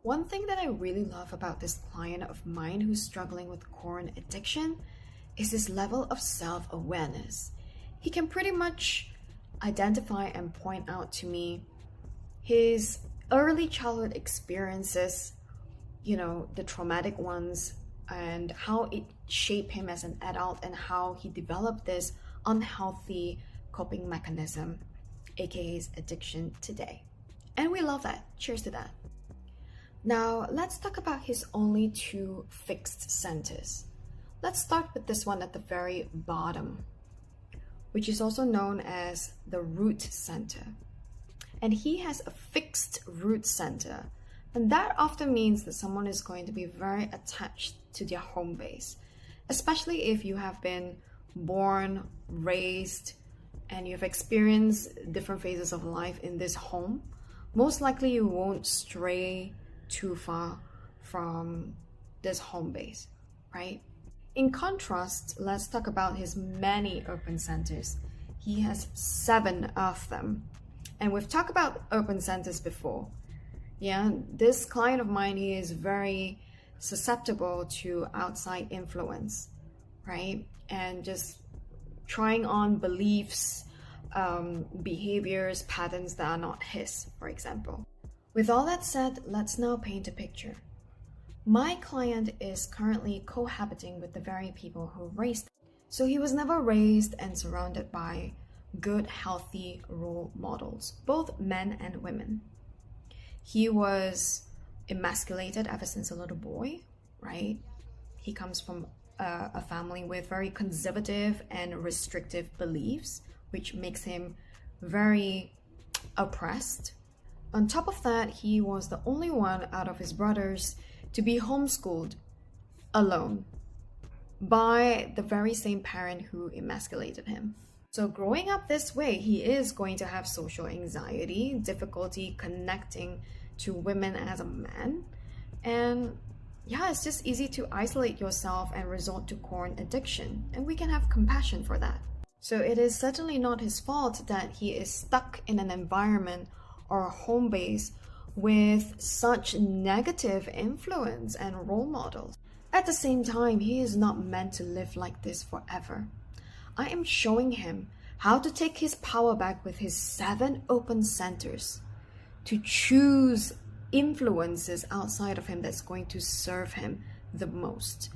One thing that I really love about this client of mine who's struggling with corn addiction is his level of self awareness. He can pretty much identify and point out to me his early childhood experiences, the traumatic ones, and how it shaped him as an adult and how he developed this unhealthy coping mechanism, aka his addiction today. And we love that. Cheers to that. Now, let's talk about his only two fixed centers. Let's start with this one at the very bottom, which is also known as the root center. And he has a fixed root center, and that often means that someone is going to be very attached to their home base, especially if you have been born, raised, and you've experienced different phases of life in this home. Most likely you won't stray too far from this home base, right? In contrast, let's talk about his many open centers. He has 7 of them. And we've talked about open centers before. Yeah, this client of mine, he is very susceptible to outside influence, right? And just trying on beliefs, behaviors, patterns that are not his, for example. With all that said, let's now paint a picture. My client is currently cohabiting with the very people who raised him. So he was never raised and surrounded by good, healthy role models, both men and women. He was emasculated ever since a little boy, right? He comes from a family with very conservative and restrictive beliefs, which makes him very oppressed. On top of that, he was the only one out of his brothers to be homeschooled alone by the very same parent who emasculated him. So growing up this way, he is going to have social anxiety, difficulty connecting to women as a man. And yeah, it's just easy to isolate yourself and resort to corn addiction. And we can have compassion for that. So it is certainly not his fault that he is stuck in an environment or a home base with such negative influence and role models. At the same time, he is not meant to live like this forever. I am showing him how to take his power back with his 7 open centers, to choose influences outside of him that's going to serve him the most.